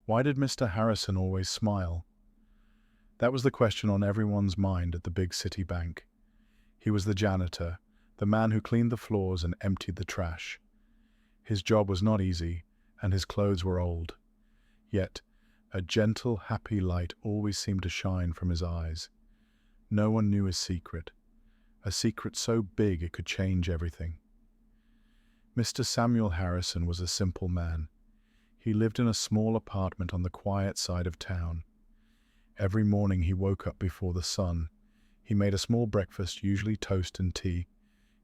Why did Mr. Harrison always smile? That was the question on everyone's mind at the big city bank. He was the janitor, the man who cleaned the floors and emptied the trash. His job was not easy, and his clothes were old. Yet, a gentle, happy light always seemed to shine from his eyes. No one knew his secret, a secret so big it could change everything. Mr. Samuel Harrison was a simple man. He lived in a small apartment on the quiet side of town. Every morning he woke up before the sun. He made a small breakfast, usually toast and tea.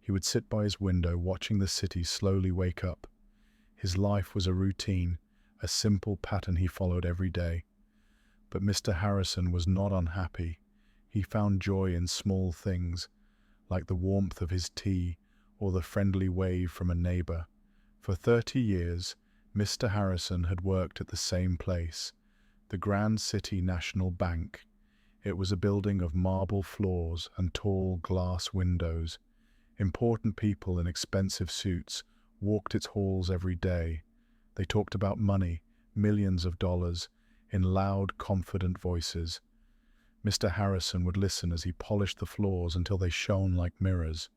He would sit by his window watching the city slowly wake up. His life was a routine, a simple pattern he followed every day. But Mr. Harrison was not unhappy. He found joy in small things, like the warmth of his tea or the friendly wave from a neighbor. For 30 years, Mr. Harrison had worked at the same place, the Grand City National Bank. It was a building of marble floors and tall glass windows. Important people in expensive suits walked its halls every day. They talked about money, millions of dollars, in loud, confident voices. Mr. Harrison would listen as he polished the floors until they shone like mirrors.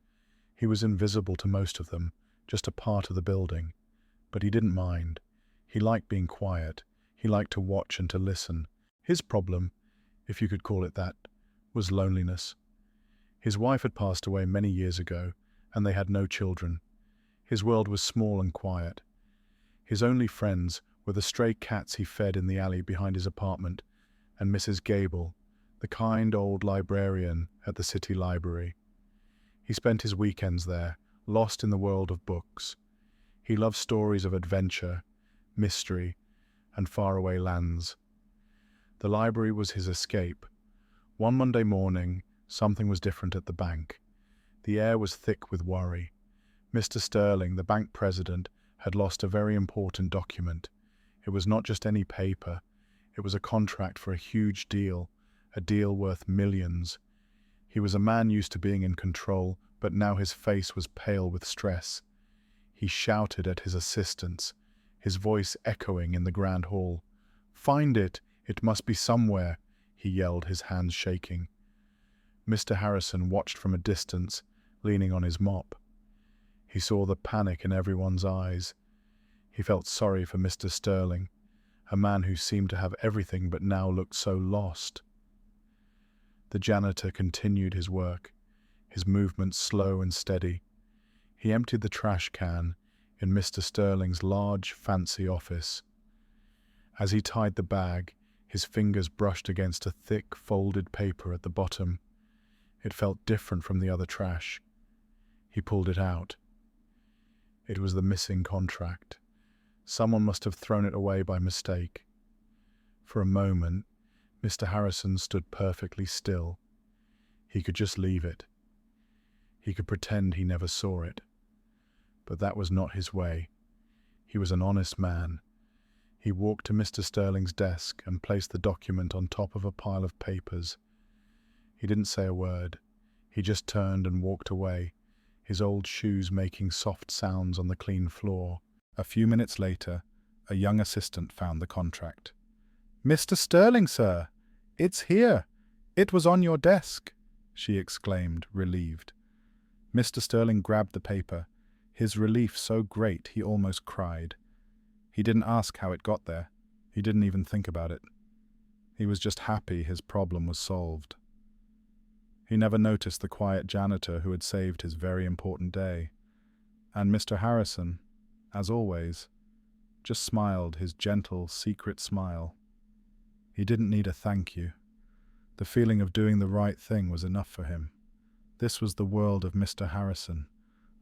He was invisible to most of them, just a part of the building. But he didn't mind. He liked being quiet. He liked to watch and to listen. His problem, if you could call it that, was loneliness. His wife had passed away many years ago, and they had no children. His world was small and quiet. His only friends were the stray cats he fed in the alley behind his apartment, and Mrs. Gable, the kind old librarian at the city library. He spent his weekends there, lost in the world of books. He loved stories of adventure, mystery, and faraway lands. The library was his escape. One Monday morning, something was different at the bank. The air was thick with worry. Mr. Sterling, the bank president, had lost a very important document. It was not just any paper. It was a contract for a huge deal, a deal worth millions. He was a man used to being in control, but now his face was pale with stress. He shouted at his assistants, his voice echoing in the grand hall. "Find it! It must be somewhere!" he yelled, his hands shaking. Mr. Harrison watched from a distance, leaning on his mop. He saw the panic in everyone's eyes. He felt sorry for Mr. Sterling, a man who seemed to have everything but now looked so lost. The janitor continued his work, his movements slow and steady. He emptied the trash can in Mr. Sterling's large, fancy office. As he tied the bag, his fingers brushed against a thick, folded paper at the bottom. It felt different from the other trash. He pulled it out. It was the missing contract. Someone must have thrown it away by mistake. For a moment, Mr. Harrison stood perfectly still. He could just leave it. He could pretend he never saw it. But that was not his way. He was an honest man. He walked to Mr. Sterling's desk and placed the document on top of a pile of papers. He didn't say a word. He just turned and walked away, his old shoes making soft sounds on the clean floor. A few minutes later, a young assistant found the contract. "Mr. Sterling, sir! It's here! It was on your desk!" she exclaimed, relieved. Mr. Sterling grabbed the paper, his relief so great he almost cried. He didn't ask how it got there. He didn't even think about it. He was just happy his problem was solved. He never noticed the quiet janitor who had saved his very important day. And Mr. Harrison, as always, just smiled his gentle, secret smile. He didn't need a thank you. The feeling of doing the right thing was enough for him. This was the world of Mr. Harrison,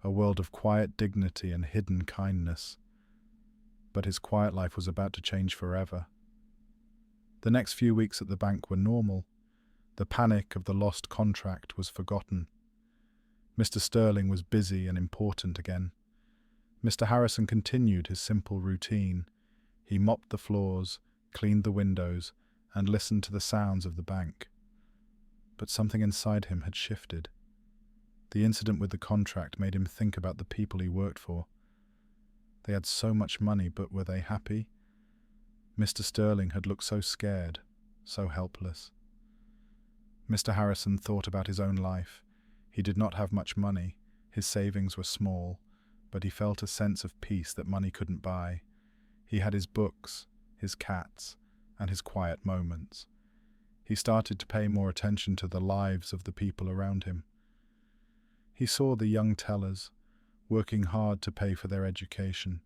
a world of quiet dignity and hidden kindness. But his quiet life was about to change forever. The next few weeks at the bank were normal. The panic of the lost contract was forgotten. Mr. Sterling was busy and important again. Mr. Harrison continued his simple routine. He mopped the floors, cleaned the windows, and listened to the sounds of the bank. But something inside him had shifted. The incident with the contract made him think about the people he worked for. They had so much money, but were they happy? Mr. Sterling had looked so scared, so helpless. Mr. Harrison thought about his own life. He did not have much money, his savings were small, but he felt a sense of peace that money couldn't buy. He had his books, his cats, and his quiet moments. He started to pay more attention to the lives of the people around him. He saw the young tellers, working hard to pay for their education.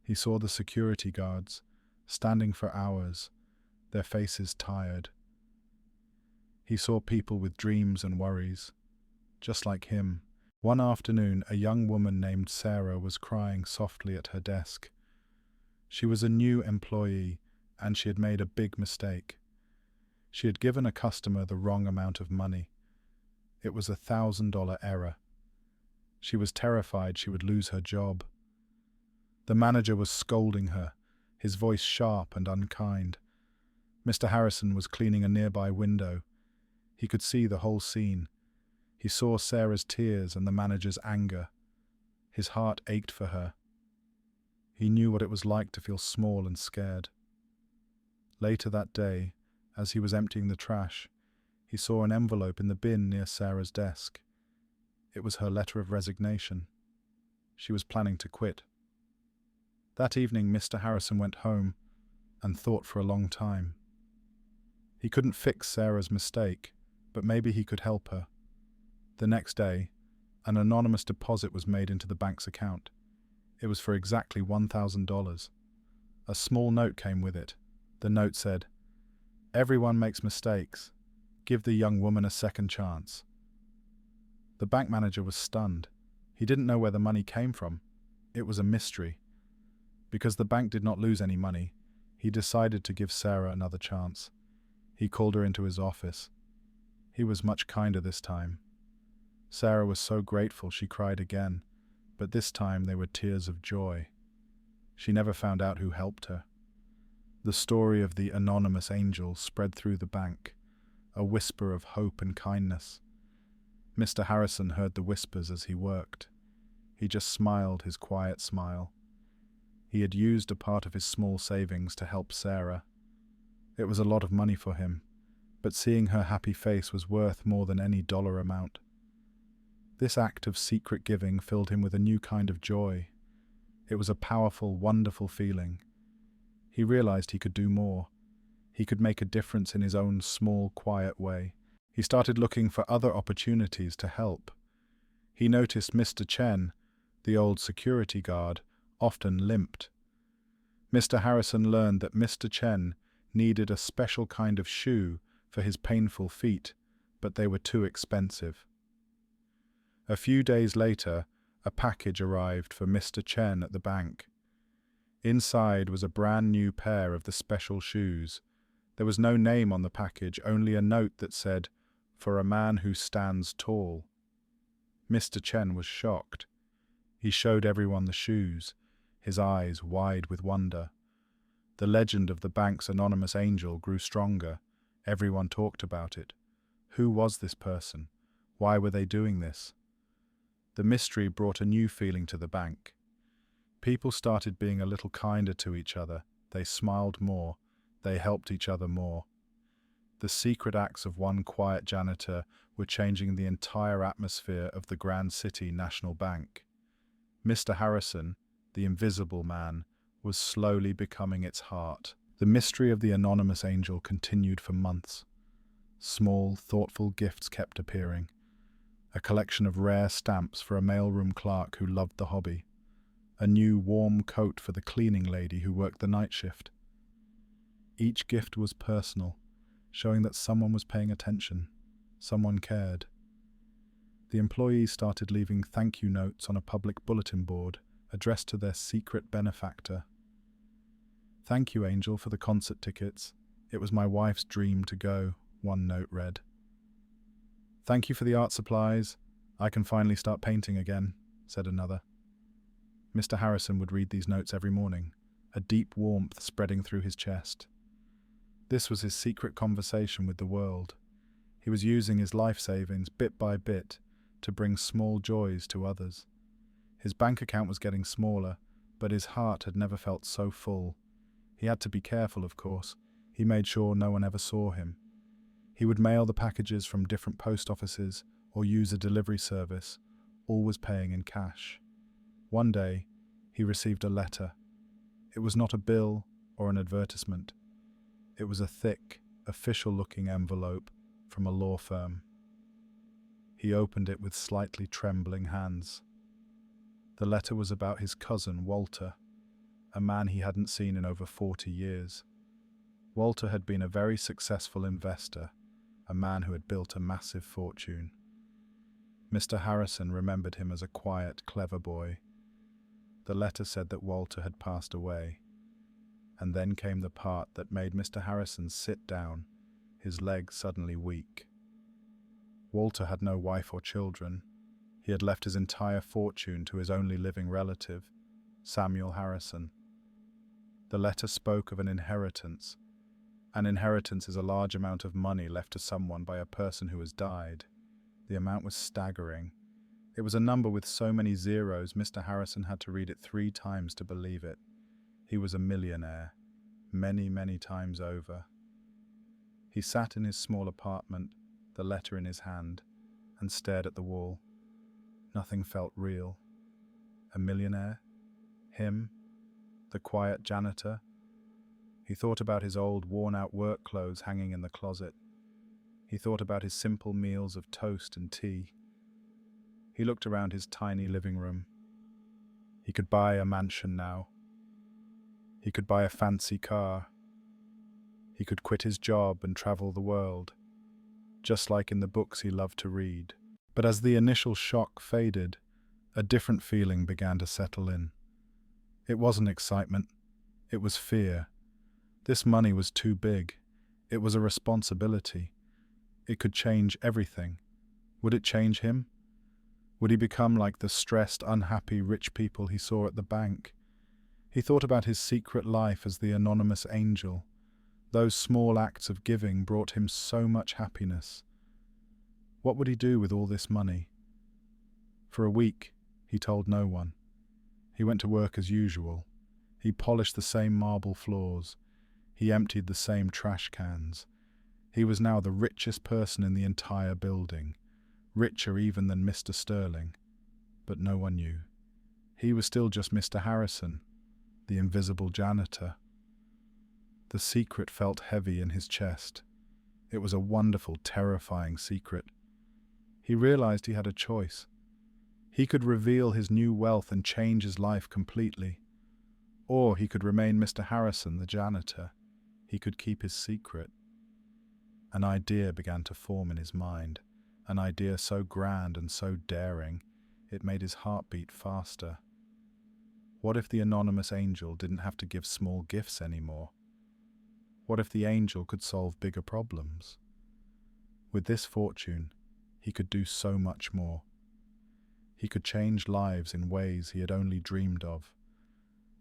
He saw the security guards, standing for hours, their faces tired. He saw people with dreams and worries, just like him. One afternoon, a young woman named Sarah was crying softly at her desk. She was a new employee, and she had made a big mistake. She had given a customer the wrong amount of money. It was a $1,000 error. She was terrified she would lose her job. The manager was scolding her, his voice sharp and unkind. Mr. Harrison was cleaning a nearby window. He could see the whole scene. He saw Sarah's tears and the manager's anger. His heart ached for her. He knew what it was like to feel small and scared. Later that day, as he was emptying the trash, he saw an envelope in the bin near Sarah's desk. It was her letter of resignation. She was planning to quit. That evening, Mr. Harrison went home and thought for a long time. He couldn't fix Sarah's mistake, but maybe he could help her. The next day, an anonymous deposit was made into the bank's account. It was for exactly $1,000. A small note came with it. The note said, "Everyone makes mistakes. Give the young woman a second chance." The bank manager was stunned. He didn't know where the money came from. It was a mystery. Because the bank did not lose any money, he decided to give Sarah another chance. He called her into his office. He was much kinder this time. Sarah was so grateful she cried again, but this time they were tears of joy. She never found out who helped her. The story of the anonymous angel spread through the bank, a whisper of hope and kindness. Mr. Harrison heard the whispers as he worked. He just smiled his quiet smile. He had used a part of his small savings to help Sarah. It was a lot of money for him, but seeing her happy face was worth more than any dollar amount. This act of secret giving filled him with a new kind of joy. It was a powerful, wonderful feeling. He realized he could do more. He could make a difference in his own small, quiet way. He started looking for other opportunities to help. He noticed Mr. Chen, the old security guard, often limped. Mr. Harrison learned that Mr. Chen needed a special kind of shoe for his painful feet, but they were too expensive. A few days later, a package arrived for Mr. Chen at the bank. Inside was a brand new pair of the special shoes. There was no name on the package, only a note that said, "For a man who stands tall." Mr. Chen was shocked. He showed everyone the shoes, his eyes wide with wonder. The legend of the bank's anonymous angel grew stronger. Everyone talked about it. Who was this person? Why were they doing this? The mystery brought a new feeling to the bank. People started being a little kinder to each other. They smiled more. They helped each other more. The secret acts of one quiet janitor were changing the entire atmosphere of the Grand City National Bank. Mr. Harrison, the invisible man, was slowly becoming its heart. The mystery of the anonymous angel continued for months. Small, thoughtful gifts kept appearing. A collection of rare stamps for a mailroom clerk who loved the hobby. A new warm coat for the cleaning lady who worked the night shift. Each gift was personal, showing that someone was paying attention, someone cared. The employees started leaving thank you notes on a public bulletin board addressed to their secret benefactor. "Thank you, Angel, for the concert tickets. It was my wife's dream to go," one note read. "Thank you for the art supplies. I can finally start painting again," said another. Mr. Harrison would read these notes every morning, a deep warmth spreading through his chest. This was his secret conversation with the world. He was using his life savings bit by bit to bring small joys to others. His bank account was getting smaller, but his heart had never felt so full. He had to be careful, of course. He made sure no one ever saw him. He would mail the packages from different post offices or use a delivery service, always paying in cash. One day, he received a letter. It was not a bill or an advertisement. It was a thick, official-looking envelope from a law firm. He opened it with slightly trembling hands. The letter was about his cousin, Walter, a man he hadn't seen in over 40 years. Walter had been a very successful investor, a man who had built a massive fortune. Mr. Harrison remembered him as a quiet, clever boy. The letter said that Walter had passed away. And then came the part that made Mr. Harrison sit down, his legs suddenly weak. Walter had no wife or children. He had left his entire fortune to his only living relative, Samuel Harrison. The letter spoke of an inheritance. An inheritance is a large amount of money left to someone by a person who has died. The amount was staggering. It was a number with so many zeros, Mr. Harrison had to read it 3 times to believe it. He was a millionaire, many, many times over. He sat in his small apartment, the letter in his hand, and stared at the wall. Nothing felt real. A millionaire? Him? The quiet janitor? He thought about his old, worn-out work clothes hanging in the closet. He thought about his simple meals of toast and tea. He looked around his tiny living room. He could buy a mansion now. He could buy a fancy car. He could quit his job and travel the world, just like in the books he loved to read. But as the initial shock faded, a different feeling began to settle in. It wasn't excitement. It was fear. This money was too big. It was a responsibility. It could change everything. Would it change him? Would he become like the stressed, unhappy, rich people he saw at the bank? He thought about his secret life as the anonymous angel. Those small acts of giving brought him so much happiness. What would he do with all this money? For a week, he told no one. He went to work as usual. He polished the same marble floors. He emptied the same trash cans. He was now the richest person in the entire building, richer even than Mr. Sterling. But no one knew. He was still just Mr. Harrison, the invisible janitor. The secret felt heavy in his chest. It was a wonderful, terrifying secret. He realized he had a choice. He could reveal his new wealth and change his life completely. Or he could remain Mr. Harrison, the janitor. He could keep his secret. An idea began to form in his mind, an idea so grand and so daring, it made his heart beat faster. What if the anonymous angel didn't have to give small gifts anymore? What if the angel could solve bigger problems? With this fortune, he could do so much more. He could change lives in ways he had only dreamed of.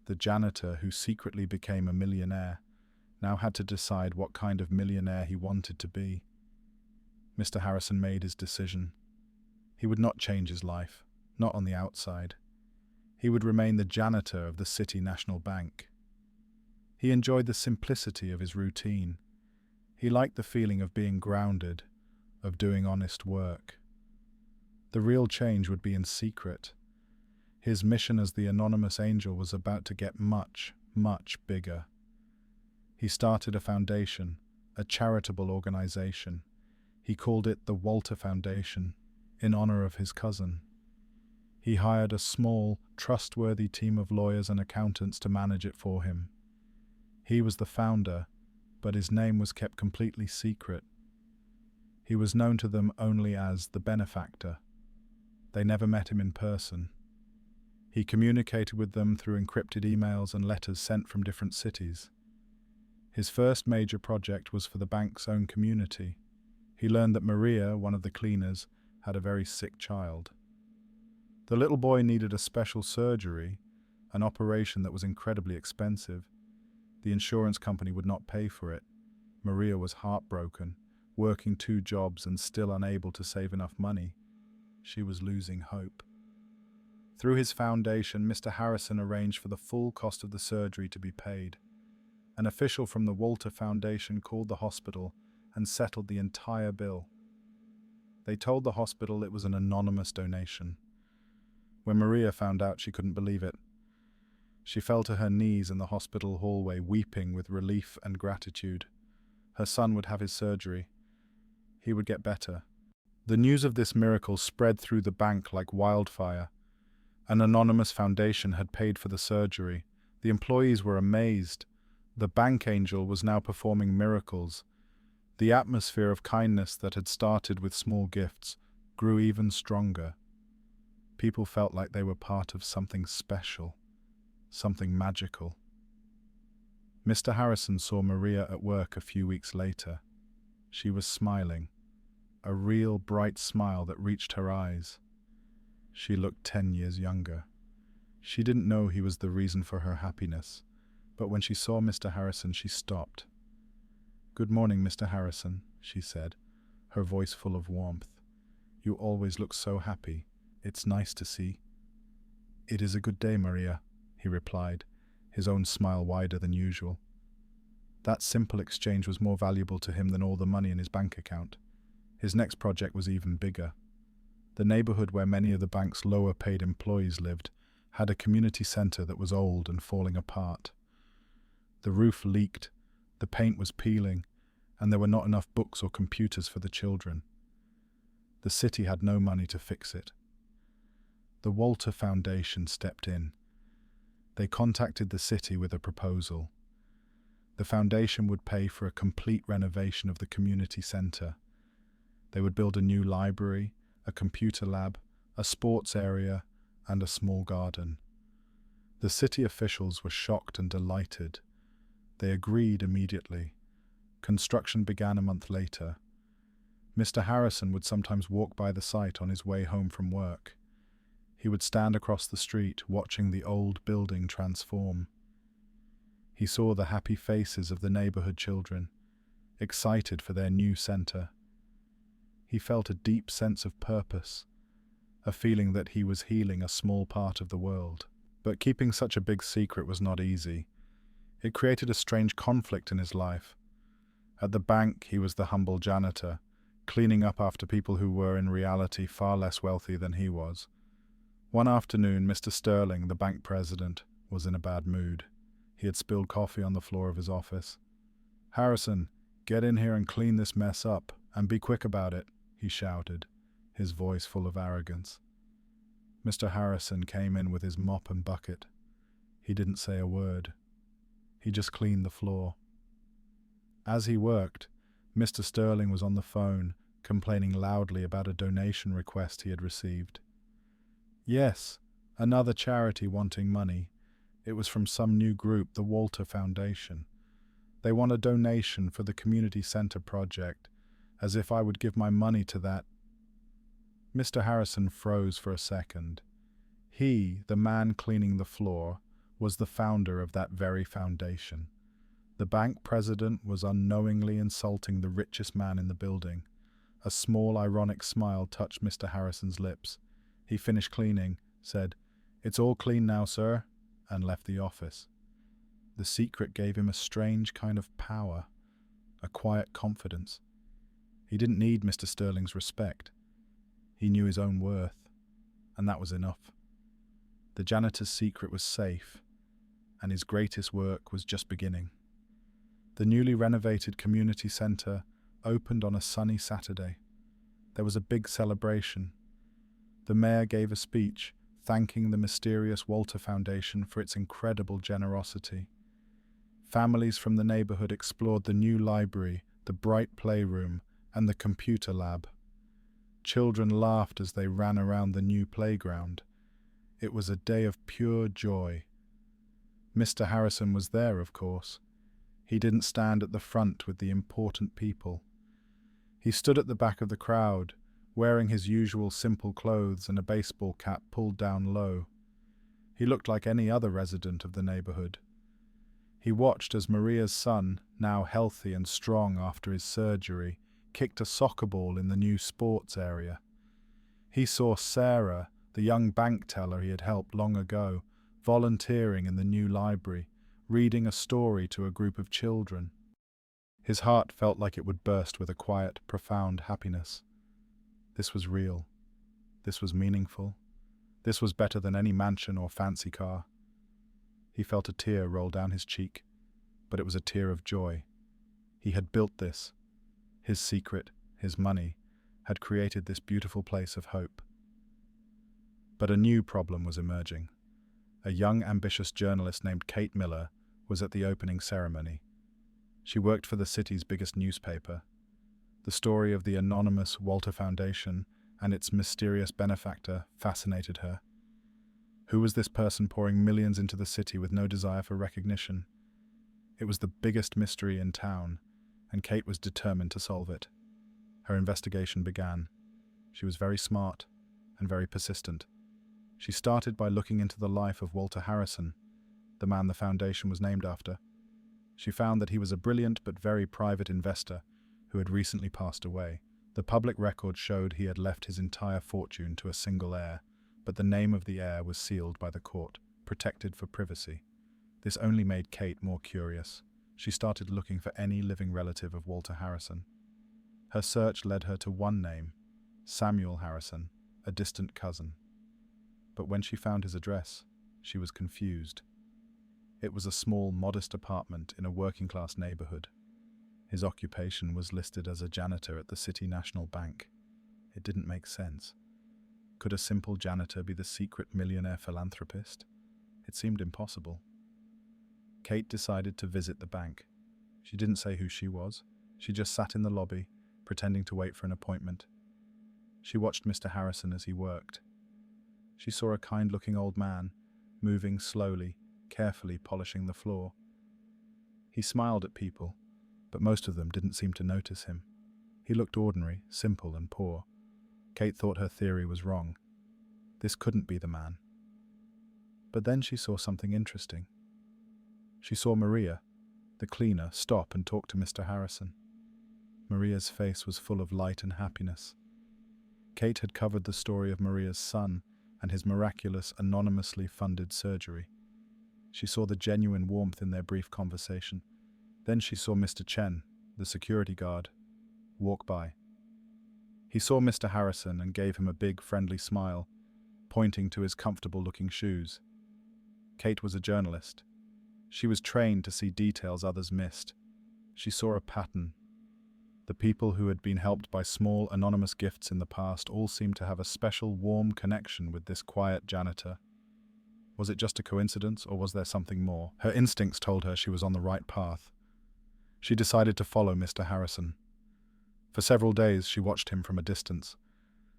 The janitor who secretly became a millionaire now had to decide what kind of millionaire he wanted to be. Mr. Harrison made his decision. He would not change his life, not on the outside. He would remain the janitor of the City National Bank. He enjoyed the simplicity of his routine. He liked the feeling of being grounded, of doing honest work. The real change would be in secret. His mission as the anonymous angel was about to get much, much bigger. He started a foundation, a charitable organization. He called it the Walter Foundation, in honor of his cousin. He hired a small, trustworthy team of lawyers and accountants to manage it for him. He was the founder, but his name was kept completely secret. He was known to them only as the benefactor. They never met him in person. He communicated with them through encrypted emails and letters sent from different cities. His first major project was for the bank's own community. He learned that Maria, one of the cleaners, had a very sick child. The little boy needed a special surgery, an operation that was incredibly expensive. The insurance company would not pay for it. Maria was heartbroken, working 2 jobs and still unable to save enough money. She was losing hope. Through his foundation, Mr. Harrison arranged for the full cost of the surgery to be paid. An official from the Walter Foundation called the hospital and settled the entire bill. They told the hospital it was an anonymous donation. When Maria found out, she couldn't believe it. She fell to her knees in the hospital hallway, weeping with relief and gratitude. Her son would have his surgery. He would get better. The news of this miracle spread through the bank like wildfire. An anonymous foundation had paid for the surgery. The employees were amazed. The bank angel was now performing miracles. The atmosphere of kindness that had started with small gifts grew even stronger. People felt like they were part of something special, something magical. Mr. Harrison saw Maria at work a few weeks later. She was smiling, a real bright smile that reached her eyes. She looked 10 years younger. She didn't know he was the reason for her happiness, but when she saw Mr. Harrison, she stopped. "Good morning, Mr. Harrison," she said, her voice full of warmth. "You always look so happy. It's nice to see." "It is a good day, Maria," he replied, his own smile wider than usual. That simple exchange was more valuable to him than all the money in his bank account. His next project was even bigger. The neighborhood where many of the bank's lower-paid employees lived had a community center that was old and falling apart. The roof leaked, the paint was peeling, and there were not enough books or computers for the children. The city had no money to fix it. The Walter Foundation stepped in. They contacted the city with a proposal. The foundation would pay for a complete renovation of the community center. They would build a new library, a computer lab, a sports area, and a small garden. The city officials were shocked and delighted. They agreed immediately. Construction began a month later. Mr. Harrison would sometimes walk by the site on his way home from work. He would stand across the street, watching the old building transform. He saw the happy faces of the neighborhood children, excited for their new center. He felt a deep sense of purpose, a feeling that he was healing a small part of the world. But keeping such a big secret was not easy. It created a strange conflict in his life. At the bank, he was the humble janitor, cleaning up after people who were in reality far less wealthy than he was. One afternoon, Mr. Sterling, the bank president, was in a bad mood. He had spilled coffee on the floor of his office. "Harrison, get in here and clean this mess up, and be quick about it," he shouted, his voice full of arrogance. Mr. Harrison came in with his mop and bucket. He didn't say a word. He just cleaned the floor. As he worked, Mr. Sterling was on the phone, complaining loudly about a donation request he had received. Yes, another charity wanting money. It was from some new group, the Walter Foundation. They want a donation for the community center project, as if I would give my money to that. Mr. Harrison froze for a second. He, the man cleaning the floor, was the founder of that very foundation. The bank president was unknowingly insulting the richest man in the building. A small, ironic smile touched Mr. Harrison's lips. He finished cleaning, said, "It's all clean now, sir," and left the office. The secret gave him a strange kind of power, a quiet confidence. He didn't need Mr. Sterling's respect. He knew his own worth, and that was enough. The janitor's secret was safe, and his greatest work was just beginning. The newly renovated community center opened on a sunny Saturday. There was a big celebration. The mayor gave a speech, thanking the mysterious Walter Foundation for its incredible generosity. Families from the neighborhood explored the new library, the bright playroom, and the computer lab. Children laughed as they ran around the new playground. It was a day of pure joy. Mr. Harrison was there, of course. He didn't stand at the front with the important people. He stood at the back of the crowd, wearing his usual simple clothes and a baseball cap pulled down low. He looked like any other resident of the neighborhood. He watched as Maria's son, now healthy and strong after his surgery, kicked a soccer ball in the new sports area. He saw Sarah, the young bank teller he had helped long ago, volunteering in the new library, reading a story to a group of children. His heart felt like it would burst with a quiet, profound happiness. This was real. This was meaningful. This was better than any mansion or fancy car. He felt a tear roll down his cheek, but it was a tear of joy. He had built this. His secret, his money, had created this beautiful place of hope. But a new problem was emerging. A young, ambitious journalist named Kate Miller was at the opening ceremony. She worked for the city's biggest newspaper. The story of the anonymous Walter Foundation and its mysterious benefactor fascinated her. Who was this person pouring millions into the city with no desire for recognition? It was the biggest mystery in town, and Kate was determined to solve it. Her investigation began. She was very smart and very persistent. She started by looking into the life of Walter Harrison, the man the foundation was named after. She found that he was a brilliant but very private investor who had recently passed away. The public record showed he had left his entire fortune to a single heir, but the name of the heir was sealed by the court, protected for privacy. This only made Kate more curious. She started looking for any living relative of Walter Harrison. Her search led her to one name, Samuel Harrison, a distant cousin. But when she found his address, she was confused. It was a small, modest apartment in a working-class neighborhood. His occupation was listed as a janitor at the City National Bank. It didn't make sense. Could a simple janitor be the secret millionaire philanthropist? It seemed impossible. Kate decided to visit the bank. She didn't say who she was. She just sat in the lobby, pretending to wait for an appointment. She watched Mr. Harrison as he worked. She saw a kind-looking old man, moving slowly, carefully polishing the floor. He smiled at people, but most of them didn't seem to notice him. He looked ordinary, simple, and poor. Kate thought her theory was wrong. This couldn't be the man. But then she saw something interesting. She saw Maria, the cleaner, stop and talk to Mr. Harrison. Maria's face was full of light and happiness. Kate had covered the story of Maria's son and his miraculous, anonymously funded surgery. She saw the genuine warmth in their brief conversation. Then she saw Mr. Chen, the security guard, walk by. He saw Mr. Harrison and gave him a big, friendly smile, pointing to his comfortable-looking shoes. Kate was a journalist. She was trained to see details others missed. She saw a pattern. The people who had been helped by small, anonymous gifts in the past all seemed to have a special, warm connection with this quiet janitor. Was it just a coincidence, or was there something more? Her instincts told her she was on the right path. She decided to follow Mr. Harrison. For several days, she watched him from a distance.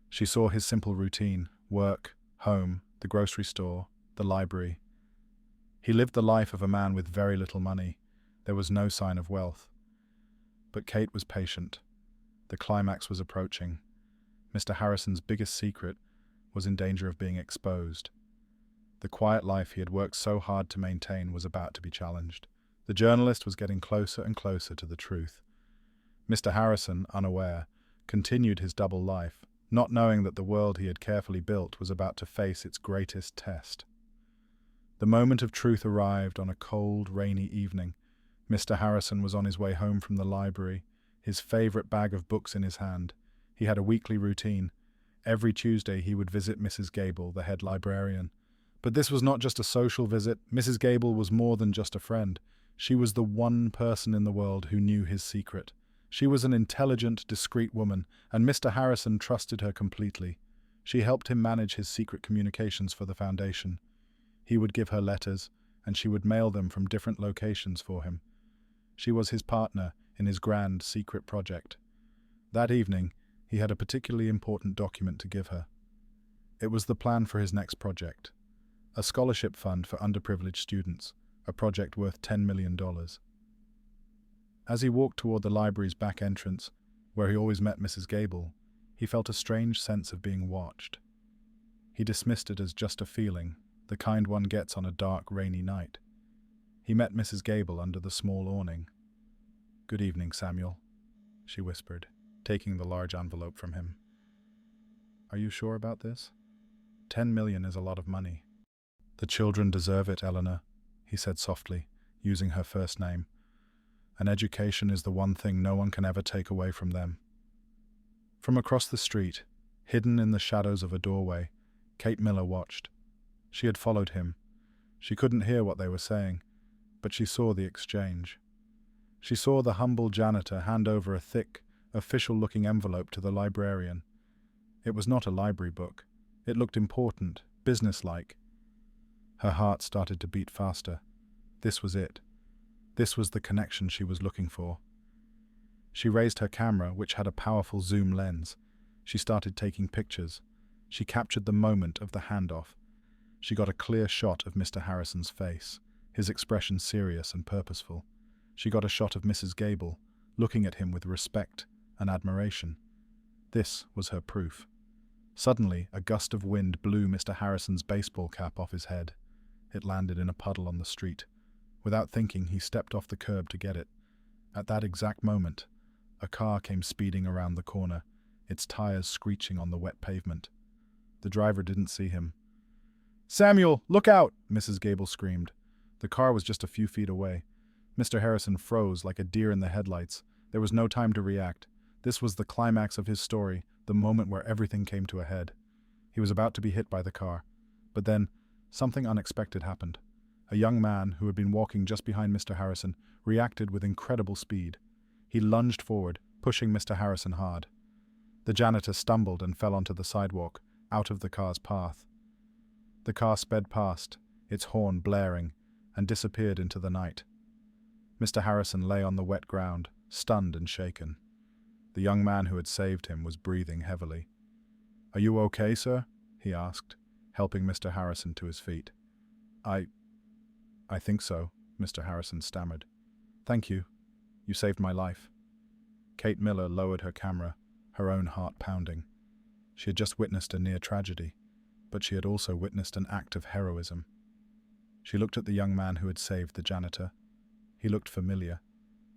She saw his simple routine: work, home, the grocery store, the library. He lived the life of a man with very little money. There was no sign of wealth. But Kate was patient. The climax was approaching. Mr. Harrison's biggest secret was in danger of being exposed. The quiet life he had worked so hard to maintain was about to be challenged. The journalist was getting closer and closer to the truth. Mr. Harrison, unaware, continued his double life, not knowing that the world he had carefully built was about to face its greatest test. The moment of truth arrived on a cold, rainy evening. Mr. Harrison was on his way home from the library, his favorite bag of books in his hand. He had a weekly routine. Every Tuesday he would visit Mrs. Gable, the head librarian. But this was not just a social visit. Mrs. Gable was more than just a friend. She was the one person in the world who knew his secret. She was an intelligent, discreet woman, and Mr. Harrison trusted her completely. She helped him manage his secret communications for the foundation. He would give her letters, and she would mail them from different locations for him. She was his partner in his grand secret project. That evening, he had a particularly important document to give her. It was the plan for his next project, a scholarship fund for underprivileged students, a project worth $10 million. As he walked toward the library's back entrance, where he always met Mrs. Gable, he felt a strange sense of being watched. He dismissed it as just a feeling, the kind one gets on a dark, rainy night. He met Mrs. Gable under the small awning. "Good evening, Samuel," she whispered, taking the large envelope from him. "Are you sure about this? $10 million is a lot of money." "The children deserve it, Eleanor," he said softly. using her first name. "And education is the one thing no one can ever take away from them." From across the street, hidden in the shadows of a doorway, Kate Miller watched. She had followed him. She couldn't hear what they were saying, but she saw the exchange. She saw the humble janitor hand over a thick, official-looking envelope to the librarian. It was not a library book. It looked important, businesslike. Her heart started to beat faster. This was it. This was the connection she was looking for. She raised her camera, which had a powerful zoom lens. She started taking pictures. She captured the moment of the handoff. She got a clear shot of Mr. Harrison's face, his expression serious and purposeful. She got a shot of Mrs. Gable, looking at him with respect and admiration. This was her proof. Suddenly, a gust of wind blew Mr. Harrison's baseball cap off his head. It landed in a puddle on the street. Without thinking, he stepped off the curb to get it. At that exact moment, a car came speeding around the corner, its tires screeching on the wet pavement. The driver didn't see him. "Samuel, look out!" Mrs. Gable screamed. The car was just a few feet away. Mr. Harrison froze like a deer in the headlights. There was no time to react. This was the climax of his story, the moment where everything came to a head. He was about to be hit by the car. But then, something unexpected happened. A young man, who had been walking just behind Mr. Harrison, reacted with incredible speed. He lunged forward, pushing Mr. Harrison hard. The janitor stumbled and fell onto the sidewalk, out of the car's path. The car sped past, its horn blaring, and disappeared into the night. Mr. Harrison lay on the wet ground, stunned and shaken. The young man who had saved him was breathing heavily. "Are you okay, sir?" he asked, helping Mr. Harrison to his feet. I think so," Mr. Harrison stammered. "Thank you. You saved my life." Kate Miller lowered her camera, her own heart pounding. She had just witnessed a near tragedy, but she had also witnessed an act of heroism. She looked at the young man who had saved the janitor. He looked familiar.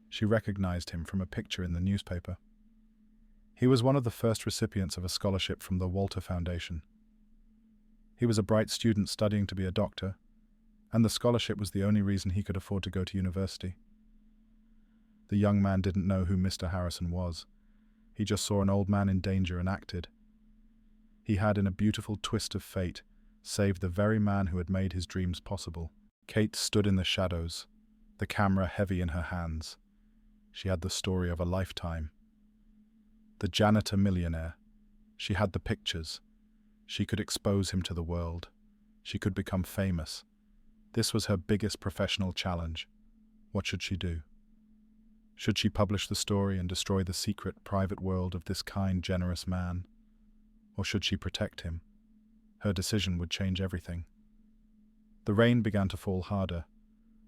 She recognized him from a picture in the newspaper. He was one of the first recipients of a scholarship from the Walter Foundation. He was a bright student studying to be a doctor, and the scholarship was the only reason he could afford to go to university. The young man didn't know who Mr. Harrison was. He just saw an old man in danger and acted. He had, in a beautiful twist of fate, saved the very man who had made his dreams possible. Kate stood in the shadows, the camera heavy in her hands. She had the story of a lifetime. The janitor millionaire. She had the pictures. She could expose him to the world. She could become famous. This was her biggest professional challenge. What should she do? Should she publish the story and destroy the secret, private world of this kind, generous man? Or should she protect him? Her decision would change everything. The rain began to fall harder,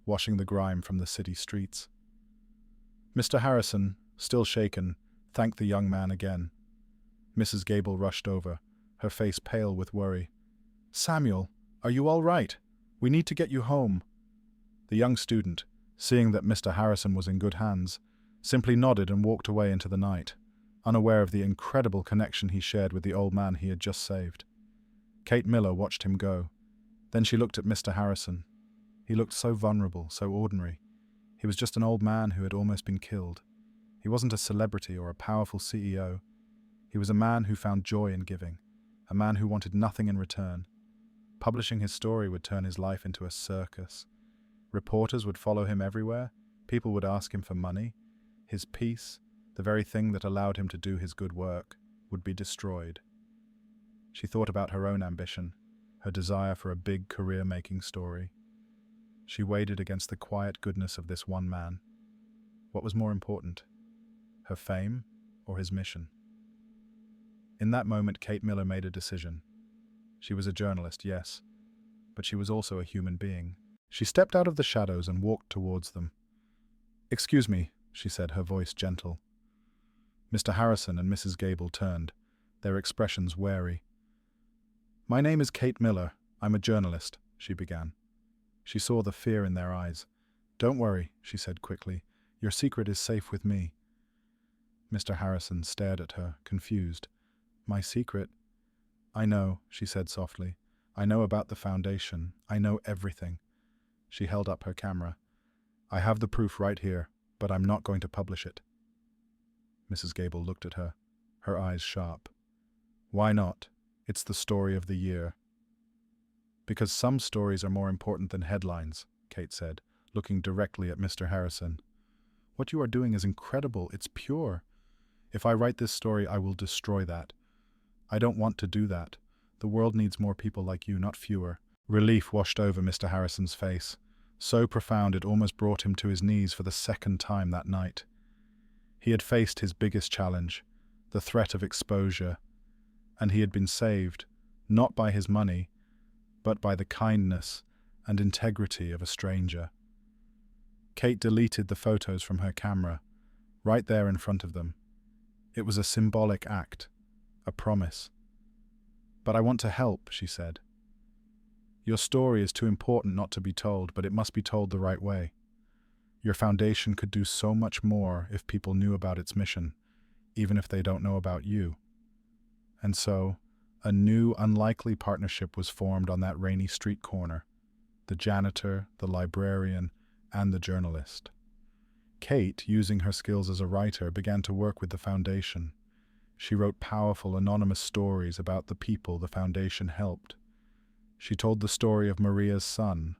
washing the grime from the city streets. Mr. Harrison, still shaken, thanked the young man again. Mrs. Gable rushed over, her face pale with worry. "Samuel, are you all right? We need to get you home." The young student, seeing that Mr. Harrison was in good hands, simply nodded and walked away into the night, unaware of the incredible connection he shared with the old man he had just saved. Kate Miller watched him go. Then she looked at Mr. Harrison. He looked so vulnerable, so ordinary. He was just an old man who had almost been killed. He wasn't a celebrity or a powerful CEO. He was a man who found joy in giving, a man who wanted nothing in return. Publishing his story would turn his life into a circus. Reporters would follow him everywhere. People would ask him for money. His peace, the very thing that allowed him to do his good work, would be destroyed. She thought about her own ambition, her desire for a big career-making story. She weighed it against the quiet goodness of this one man. What was more important, her fame or his mission? In that moment, Kate Miller made a decision. She was a journalist, yes, but she was also a human being. She stepped out of the shadows and walked towards them. "Excuse me," she said, her voice gentle. Mr. Harrison and Mrs. Gable turned, their expressions wary. "My name is Kate Miller. I'm a journalist," she began. She saw the fear in their eyes. "Don't worry," she said quickly. "Your secret is safe with me." Mr. Harrison stared at her, confused. "My secret?" "I know," she said softly. "I know about the foundation. I know everything." She held up her camera. I have the proof right here, but I'm not going to publish it. Mrs. Gable looked at her, her eyes sharp. Why not? It's the story of the year. Because some stories are more important than headlines, Kate said, looking directly at Mr. Harrison. What you are doing is incredible. It's pure. If I write this story, I will destroy that. I don't want to do that. The world needs more people like you, not fewer. Relief washed over Mr. Harrison's face, so profound it almost brought him to his knees for the second time that night. He had faced his biggest challenge, the threat of exposure, and he had been saved, not by his money, but by the kindness and integrity of a stranger. Kate deleted the photos from her camera, right there in front of them. It was a symbolic act, a promise. But I want to help, she said. Your story is too important not to be told, but it must be told the right way. Your foundation could do so much more if people knew about its mission, even if they don't know about you. And so, a new, unlikely partnership was formed on that rainy street corner. The janitor, the librarian, and the journalist. Kate, using her skills as a writer, began to work with the foundation. She wrote powerful, anonymous stories about the people the foundation helped. She told the story of Maria's son,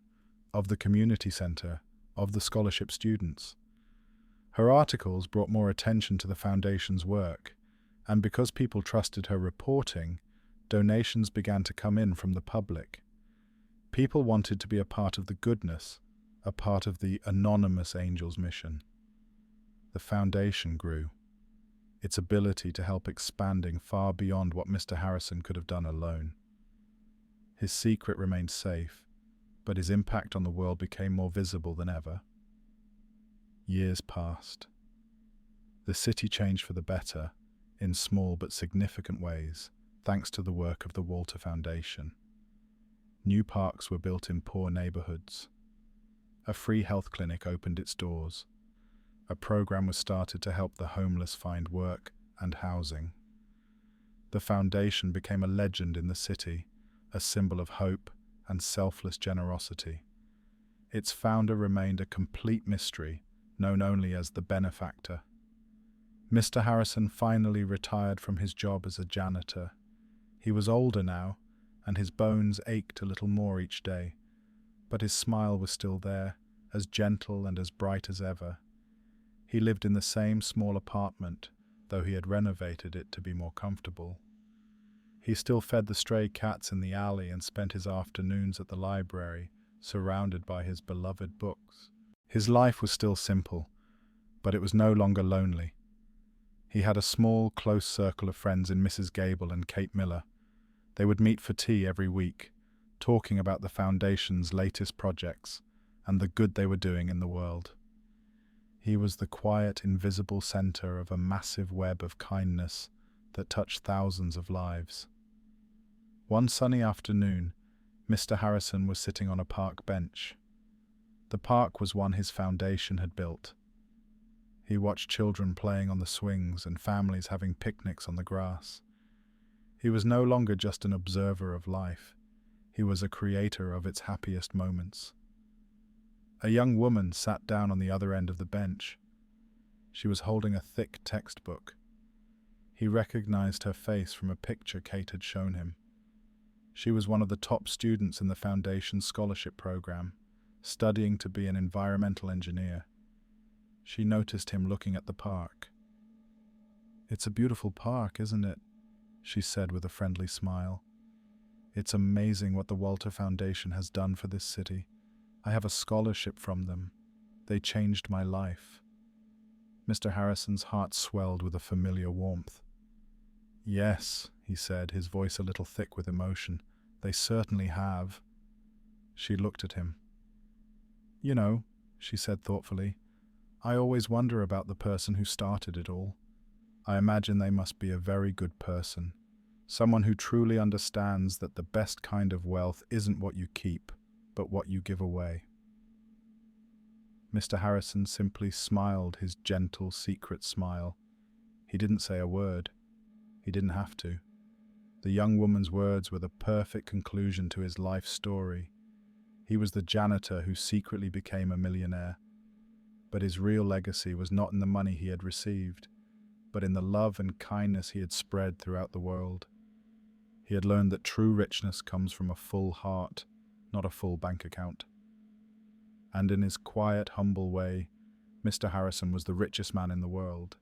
of the community center, of the scholarship students. Her articles brought more attention to the foundation's work, and because people trusted her reporting, donations began to come in from the public. People wanted to be a part of the goodness, a part of the anonymous angel's mission. The foundation grew, its ability to help expanding far beyond what Mr. Harrison could have done alone. His secret remained safe, but his impact on the world became more visible than ever. Years passed. The city changed for the better, in small but significant ways, thanks to the work of the Walter Foundation. New parks were built in poor neighborhoods. A free health clinic opened its doors. A program was started to help the homeless find work and housing. The foundation became a legend in the city, a symbol of hope and selfless generosity. Its founder remained a complete mystery, known only as the benefactor. Mr. Harrison finally retired from his job as a janitor. He was older now, and his bones ached a little more each day, but his smile was still there, as gentle and as bright as ever. He lived in the same small apartment, though he had renovated it to be more comfortable. He still fed the stray cats in the alley and spent his afternoons at the library, surrounded by his beloved books. His life was still simple, but it was no longer lonely. He had a small, close circle of friends in Mrs. Gable and Kate Miller. They would meet for tea every week, talking about the foundation's latest projects and the good they were doing in the world. He was the quiet, invisible center of a massive web of kindness that touched thousands of lives. One sunny afternoon, Mr. Harrison was sitting on a park bench. The park was one his foundation had built. He watched children playing on the swings and families having picnics on the grass. He was no longer just an observer of life. He was a creator of its happiest moments. A young woman sat down on the other end of the bench. She was holding a thick textbook. He recognized her face from a picture Kate had shown him. She was one of the top students in the Foundation's scholarship program, studying to be an environmental engineer. She noticed him looking at the park. "It's a beautiful park, isn't it?" she said with a friendly smile. "It's amazing what the Walter Foundation has done for this city. I have a scholarship from them. They changed my life." Mr. Harrison's heart swelled with a familiar warmth. "Yes," he said, his voice a little thick with emotion. "They certainly have." She looked at him. "You know," she said thoughtfully, "I always wonder about the person who started it all. I imagine they must be a very good person, someone who truly understands that the best kind of wealth isn't what you keep, but what you give away." Mr. Harrison simply smiled his gentle, secret smile. He didn't say a word. He didn't have to. The young woman's words were the perfect conclusion to his life story. He was the janitor who secretly became a millionaire. But his real legacy was not in the money he had received, but in the love and kindness he had spread throughout the world. He had learned that true richness comes from a full heart, not a full bank account. And in his quiet, humble way, Mr. Harrison was the richest man in the world.